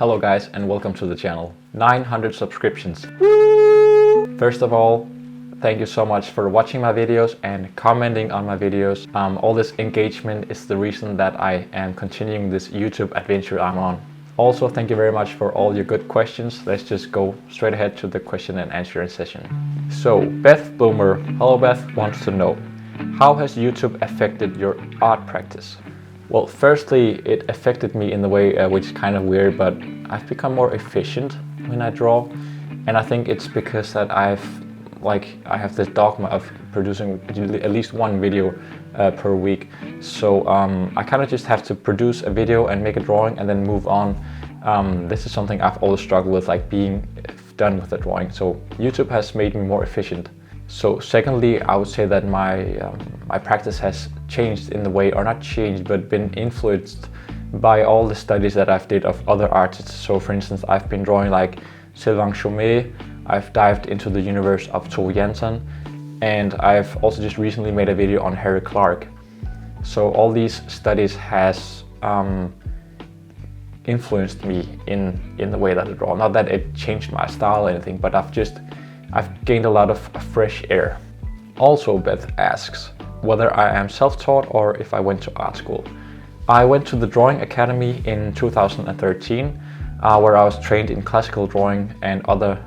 Hello guys and welcome to the channel. 900 subscriptions. Woo! First of all, thank you so much for watching my videos and commenting on my videos. All this engagement is the reason that I am continuing this YouTube adventure I'm on. Also, thank you very much for all your good questions. Let's just go straight ahead to the question and answering session. So, Beth Boomer, hello Beth, wants to know, how has YouTube affected your art practice? Well, firstly, it affected me in the way which is kind of weird, but I've become more efficient when I draw, and I think it's because that I have this dogma of producing at least one video per week. So I kind of just have to produce a video and make a drawing and then move on. This is something I've always struggled with, like being done with the drawing. So YouTube has made me more efficient. So secondly, I would say that my practice has changed in the way, or not changed, but been influenced by all the studies that I've did of other artists. So for instance, I've been drawing like Sylvain Chomet, I've dived into the universe of Tove Jansson, and I've also just recently made a video on Harry Clarke. So all these studies has influenced me in the way that I draw. Not that it changed my style or anything, but I've gained a lot of fresh air. Also, Beth asks whether I am self-taught or if I went to art school. I went to the Drawing Academy in 2013, where I was trained in classical drawing and other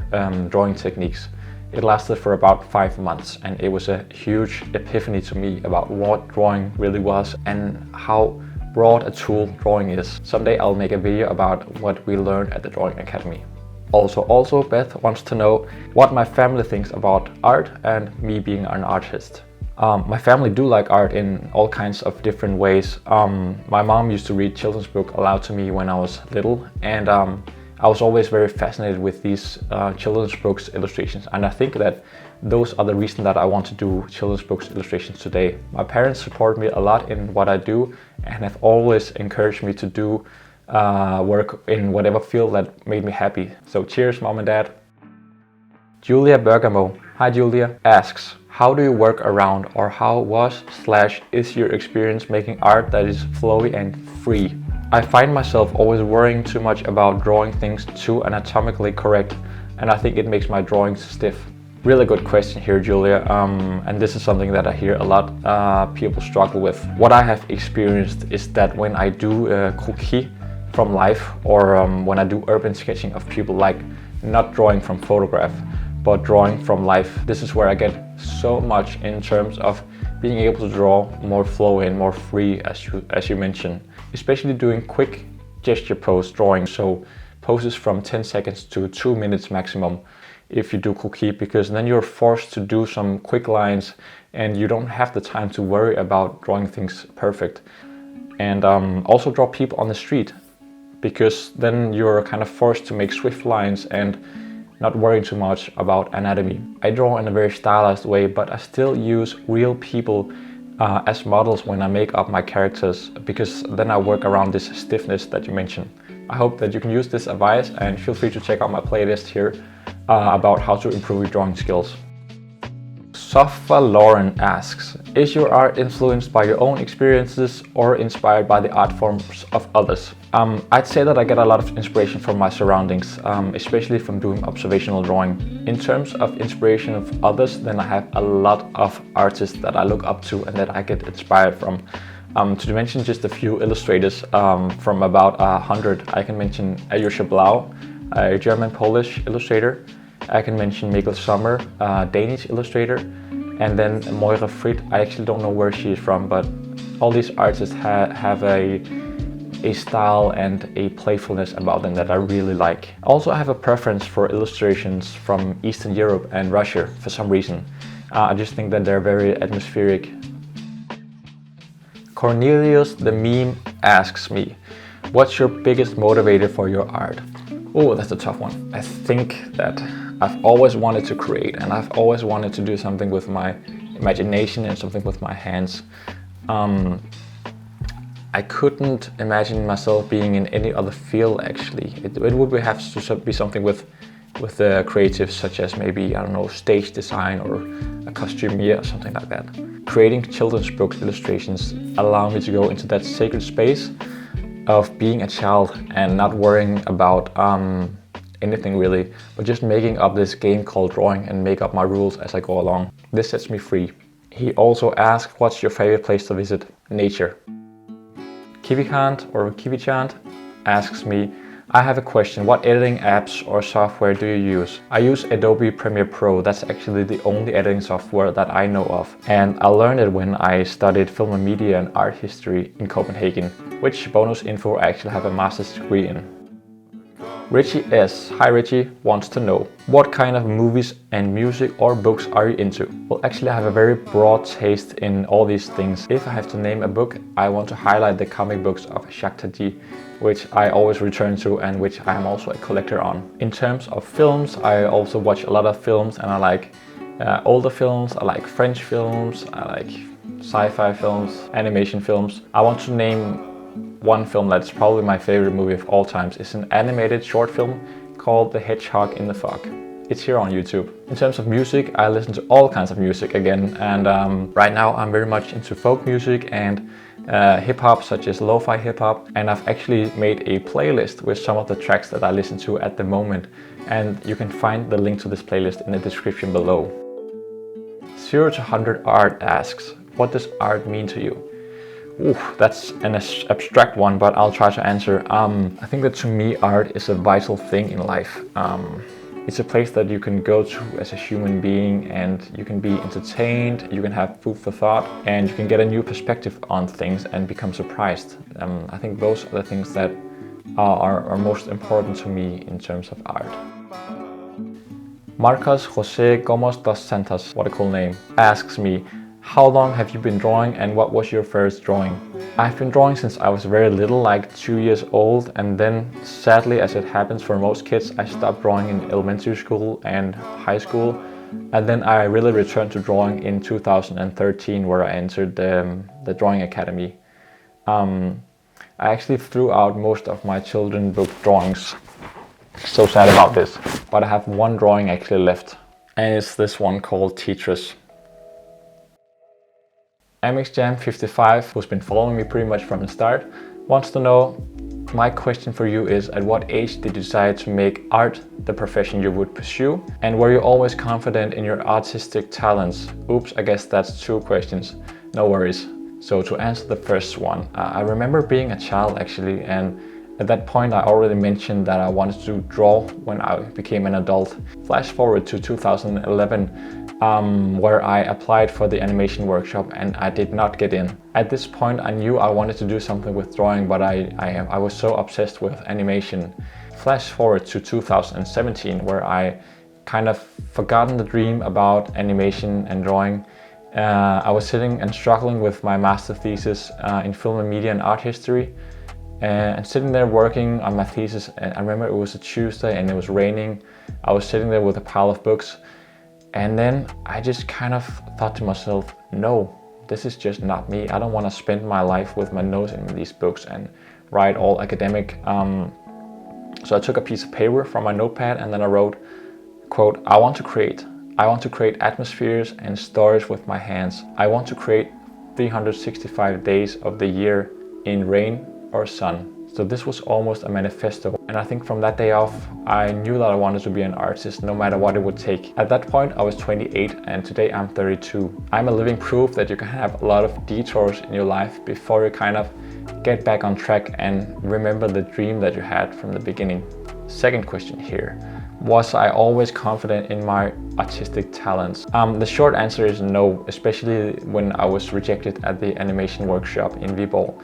drawing techniques. It lasted for about 5 months, and it was a huge epiphany to me about what drawing really was and how broad a tool drawing is. Someday I'll make a video about what we learned at the Drawing Academy. Also, Beth wants to know what my family thinks about art and me being an artist. My family do like art in all kinds of different ways. My mom used to read children's books aloud to me when I was little, and I was always very fascinated with these children's books illustrations, and I think that those are the reason that I want to do children's books illustrations today. My parents support me a lot in what I do and have always encouraged me to do work in whatever field that made me happy. So cheers, mom and dad. Julia Bergamo, hi Julia, asks, how do you work around, or how was/is your experience making art that is flowy and free? I find myself always worrying too much about drawing things too anatomically correct, and I think it makes my drawings stiff. Really good question here, Julia, and this is something that I hear a lot people struggle with. What I have experienced is that when I do croquis from life, or when I do urban sketching of people, like not drawing from photograph but drawing from life, this is where I get so much in terms of being able to draw more flowy and more free, as you mentioned, especially doing quick gesture pose drawing, so poses from 10 seconds to 2 minutes maximum if you do croquis, because then you're forced to do some quick lines and you don't have the time to worry about drawing things perfect. And also draw people on the street, because then you're kind of forced to make swift lines and not worrying too much about anatomy. I draw in a very stylized way, but I still use real people as models when I make up my characters, because then I work around this stiffness that you mentioned. I hope that you can use this advice, and feel free to check out my playlist here about how to improve your drawing skills. Sofa Lauren asks, is your art influenced by your own experiences or inspired by the art forms of others? I'd say that I get a lot of inspiration from my surroundings, especially from doing observational drawing. In terms of inspiration of others, then I have a lot of artists that I look up to and that I get inspired from. To mention just a few illustrators from about 100, I can mention Ayusha Blau, a German-Polish illustrator. I can mention Mikkel Sommer, a Danish illustrator, and then Moira Fried. I actually don't know where she is from, but all these artists have a style and a playfulness about them that I really like. Also, I have a preference for illustrations from Eastern Europe and Russia for some reason. I just think that they're very atmospheric. Cornelius the Meme asks me, what's your biggest motivator for your art? Oh, that's a tough one. I think that I've always wanted to create, and I've always wanted to do something with my imagination and something with my hands. I couldn't imagine myself being in any other field, actually. It would have to be something with the creatives, such as maybe, I don't know, stage design or a costumier or something like that. Creating children's books illustrations allow me to go into that sacred space of being a child and not worrying about anything really, but just making up this game called drawing and make up my rules as I go along. This sets me free. He also asked, what's your favorite place to visit? Nature. Kivikant or Kivichant asks me, I have a question. What editing apps or software do you use? I use Adobe Premiere Pro. That's actually the only editing software that I know of. And I learned it when I studied film and media and art history in Copenhagen, which bonus info I actually have a master's degree in. Richie S. Hi Richie, wants to know, what kind of movies and music or books are you into? Well, actually I have a very broad taste in all these things. If I have to name a book, I want to highlight the comic books of Jacques Tardy, which I always return to and which I am also a collector on. In terms of films, I also watch a lot of films, and I like older films, I like French films, I like sci-fi films, animation films. I want to name one film that's probably my favorite movie of all times. It's an animated short film called The Hedgehog in the Fog. It's here on YouTube. In terms of music, I listen to all kinds of music again, and right now I'm very much into folk music and hip-hop, such as lo-fi hip-hop, and I've actually made a playlist with some of the tracks that I listen to at the moment, and you can find the link to this playlist in the description below. 0 to 100 Art asks, what does art mean to you? Ooh, that's an abstract one, but I'll try to answer. I think that to me, art is a vital thing in life. It's a place that you can go to as a human being, and you can be entertained, you can have food for thought, and you can get a new perspective on things and become surprised. I think those are the things that are most important to me in terms of art. Marcos Jose Gomez dos Santos, what a cool name, asks me, how long have you been drawing and what was your first drawing? I've been drawing since I was very little, like 2 years old, and then sadly, as it happens for most kids, I stopped drawing in elementary school and high school, and then I really returned to drawing in 2013, where I entered the drawing academy. I actually threw out most of my children's book drawings. So sad about this, but I have one drawing actually left, and it's this one called Tetris. MXJam55, who's been following me pretty much from the start, wants to know, my question for you is, at what age did you decide to make art the profession you would pursue? And were you always confident in your artistic talents? Oops, I guess that's 2 questions. No worries. So to answer the first one, I remember being a child actually, and at that point I already mentioned that I wanted to draw when I became an adult. Flash forward to 2011, where I applied for the animation workshop and I did not get in. At this point I knew I wanted to do something with drawing, but I was so obsessed with animation. Flash forward to 2017, where I kind of forgotten the dream about animation and drawing. I was sitting and struggling with my master thesis in film and media and art history, and sitting there working on my thesis, and I remember it was a Tuesday and it was raining. I was sitting there with a pile of books, and then I just kind of thought to myself, no, this is just not me. I don't want to spend my life with my nose in these books and write all academic. So I took a piece of paper from my notepad and then I wrote, quote, I want to create atmospheres and stories with my hands. I want to create 365 days of the year in rain or sun. So this was almost a manifesto, and I think from that day off I knew that I wanted to be an artist no matter what it would take. At that point I was 28 and today I'm 32. I'm a living proof that you can have a lot of detours in your life before you kind of get back on track and remember the dream that you had from the beginning. Second question here. Was I always confident in my artistic talents? The short answer is no, especially when I was rejected at the animation workshop in Viborg.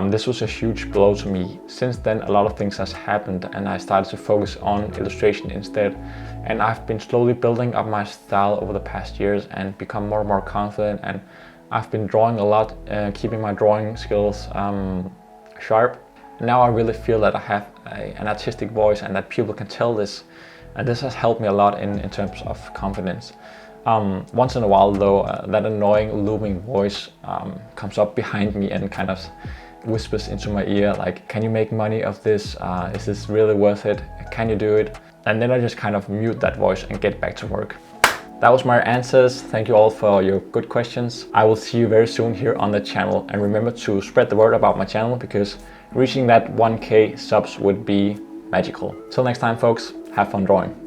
This was a huge blow to me. Since then a lot of things has happened and I started to focus on illustration instead, and I've been slowly building up my style over the past years and become more and more confident, and I've been drawing a lot, keeping my drawing skills sharp. Now I really feel that I have an artistic voice and that people can tell this, and this has helped me a lot in terms of confidence. Once in a while though, that annoying looming voice comes up behind me and kind of whispers into my ear like, can you make money of this? Is this really worth it? Can you do it? And then I just kind of mute that voice and get back to work. That was my answers. Thank you all for your good questions. I will see you very soon here on the channel, and remember to spread the word about my channel because reaching that 1K subs would be magical. Till next time folks, have fun drawing.